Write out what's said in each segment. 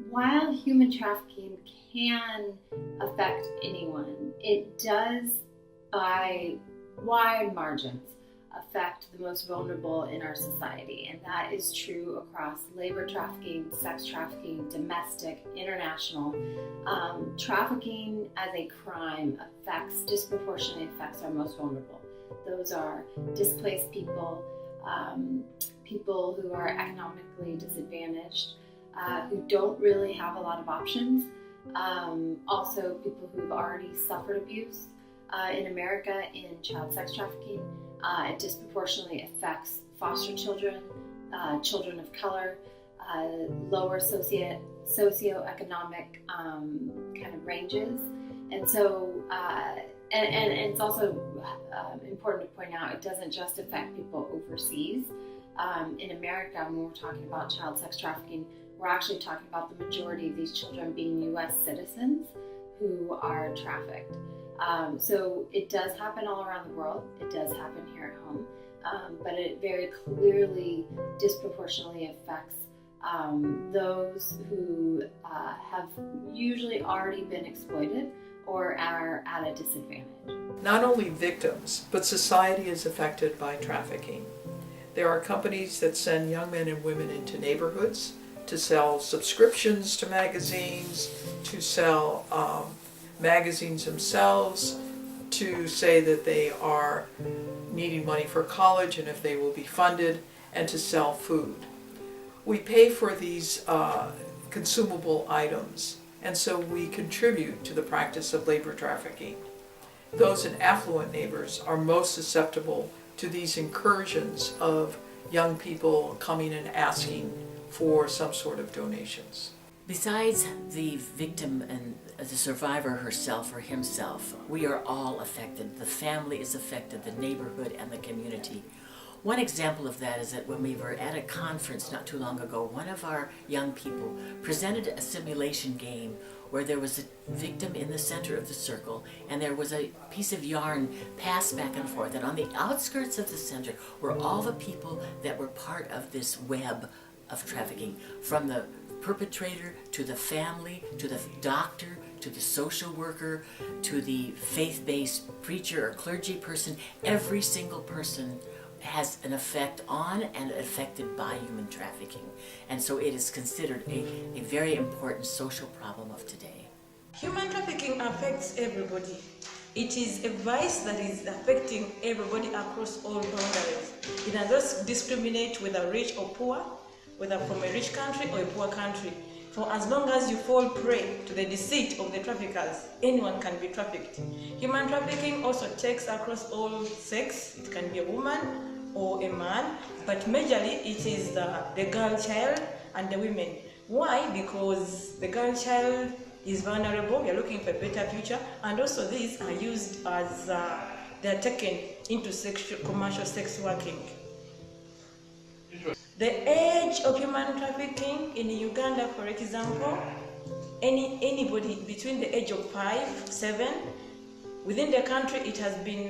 While human trafficking can affect anyone, it does, by wide margins, affect the most vulnerable in our society. And that is true across labor trafficking, sex trafficking, domestic, international. Trafficking as a crime disproportionately affects our most vulnerable. Those are displaced people, people who are economically disadvantaged, who don't really have a lot of options. Also people who've already suffered abuse. In America, in child sex trafficking, it disproportionately affects foster children, children of color, lower socioeconomic kind of ranges. And so, and it's also important to point out, it doesn't just affect people overseas. In America, when we're talking about child sex trafficking, we're actually talking about the majority of these children being U.S. citizens who are trafficked. So it does happen all around the world. It does happen here at home, but it very clearly disproportionately affects those who have usually already been exploited or are at a disadvantage. Not only victims, but society is affected by trafficking. There are companies that send young men and women into neighborhoods to sell subscriptions to magazines, to sell magazines themselves, to say that they are needing money for college and if they will be funded, and to sell food. We pay for these consumable items, and so we contribute to the practice of labor trafficking. Those in affluent neighbors are most susceptible to these incursions of young people coming and asking for some sort of donations. Besides the victim and the survivor herself or himself, we are all affected. The family is affected, the neighborhood and the community. One example of that is that when we were at a conference not too long ago, one of our young people presented a simulation game where there was a victim in the center of the circle and there was a piece of yarn passed back and forth, and on the outskirts of the center were all the people that were part of this web of trafficking, from the perpetrator to the family, to the doctor, to the social worker, to the faith-based preacher or clergy person. Every single person has an effect on and affected by human trafficking. And so it is considered a very important social problem of today. Human trafficking affects everybody. It is a vice that is affecting everybody across all boundaries. It does not discriminate whether rich or poor, whether from a rich country or a poor country. For as long as you fall prey to the deceit of the traffickers, anyone can be trafficked. Human trafficking also takes across all sex. It can be a woman or a man, but majorly it is the girl child and the women. Why? Because the girl child is vulnerable, we are looking for a better future, and also these are used as they are taken into commercial sex working. The age of human trafficking in Uganda, for example, anybody between the age of 5, 7, within the country it has been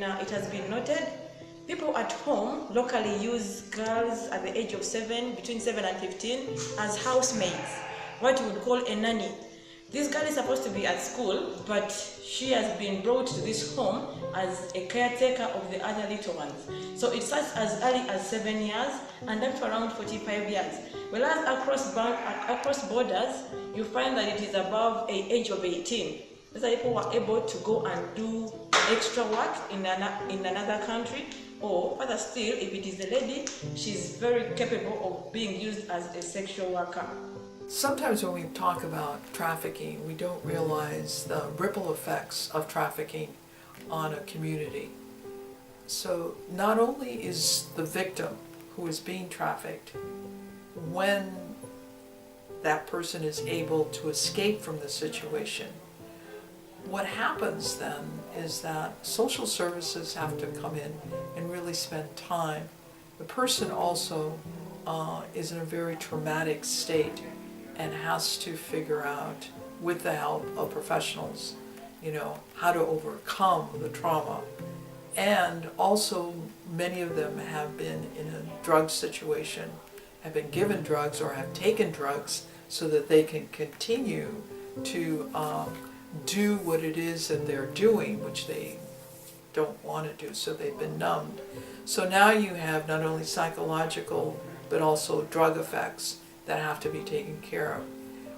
noted. People at home locally use girls at the age of 7, between 7 and 15, as housemaids, what you would call a nanny. This girl is supposed to be at school, but she has been brought to this home as a caretaker of the other little ones. So it starts as early as 7 years and up to around 45 years. Whereas across borders, you find that it is above the age of 18. These are people who are able to go and do extra work in another country, or further still, if it is a lady, she's very capable of being used as a sexual worker. Sometimes when we talk about trafficking, we don't realize the ripple effects of trafficking on a community. So not only is the victim who is being trafficked, when that person is able to escape from the situation, what happens then is that social services have to come in and really spend time. The person also is in a very traumatic state and has to figure out, with the help of professionals, how to overcome the trauma. And also, many of them have been in a drug situation, have been given drugs or have taken drugs so that they can continue to do what it is that they're doing, which they don't want to do, so they've been numbed. So now you have not only psychological but also drug effects that have to be taken care of.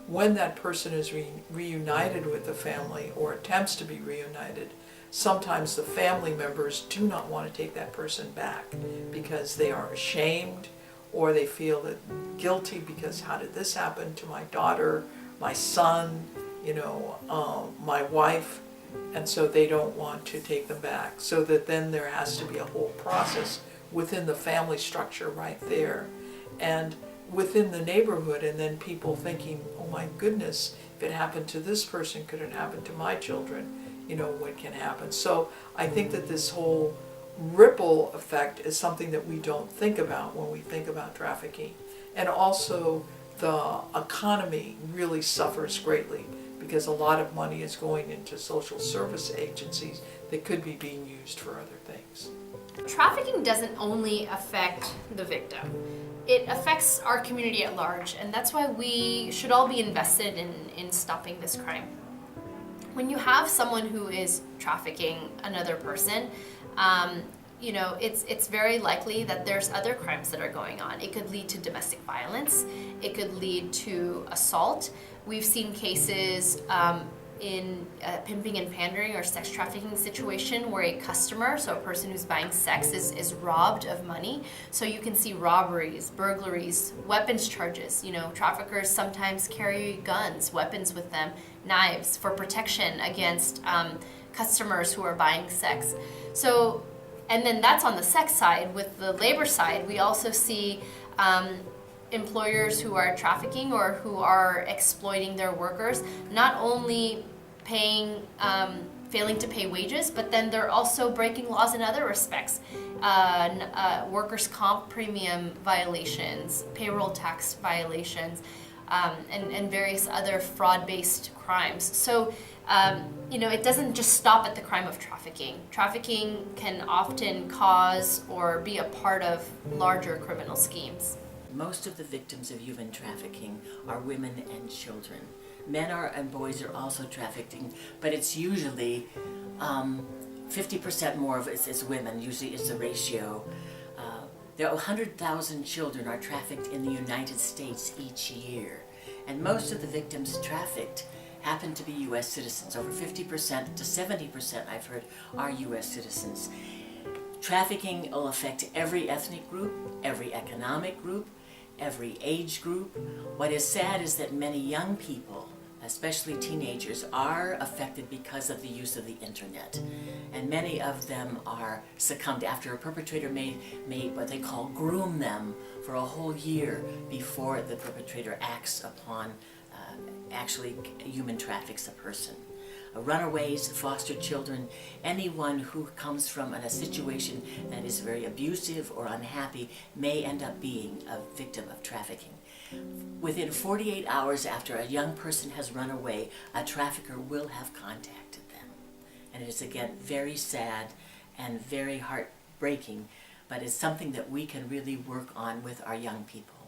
When that person is reunited with the family or attempts to be reunited, sometimes the family members do not want to take that person back because they are ashamed, or they feel that guilty because how did this happen to my daughter, my son, my wife, and so they don't want to take them back. So that then there has to be a whole process within the family structure right there, and within the neighborhood, and then people thinking, oh my goodness, if it happened to this person, could it happen to my children? What can happen? So I think that this whole ripple effect is something that we don't think about when we think about trafficking. And also the economy really suffers greatly because a lot of money is going into social service agencies that could be being used for other things. Trafficking doesn't only affect the victim. It affects our community at large, and that's why we should all be invested in stopping this crime. When you have someone who is trafficking another person, it's very likely that there's other crimes that are going on. It could lead to domestic violence. It could lead to assault. We've seen cases in a pimping and pandering or sex trafficking situation where a customer, so a person who's buying sex, is robbed of money. So you can see robberies, burglaries, weapons charges. Traffickers sometimes carry guns, weapons with them, knives for protection against customers who are buying sex. So, and then that's on the sex side. With the labor side, we also see employers who are trafficking or who are exploiting their workers, not only failing to pay wages, but then they're also breaking laws in other respects. Workers' comp premium violations, payroll tax violations, and various other fraud-based crimes. So, it doesn't just stop at the crime of trafficking. Trafficking can often cause or be a part of larger criminal schemes. Most of the victims of human trafficking are women and children. Men and boys are also trafficking, but it's usually 50% more of it's women. Usually it's a ratio. There are 100,000 children are trafficked in the United States each year, and most of the victims trafficked happen to be U.S. citizens. Over 50% to 70%, I've heard, are U.S. citizens. Trafficking will affect every ethnic group, every economic group, every age group. What is sad is that many young people, especially teenagers, are affected because of the use of the internet. And many of them are succumbed after a perpetrator may what they call groom them for a whole year before the perpetrator acts upon actually human traffics a person. Runaways, foster children, anyone who comes from a situation that is very abusive or unhappy may end up being a victim of trafficking. Within 48 hours after a young person has run away, a trafficker will have contacted them. And it is, again, very sad and very heartbreaking, but it's something that we can really work on with our young people.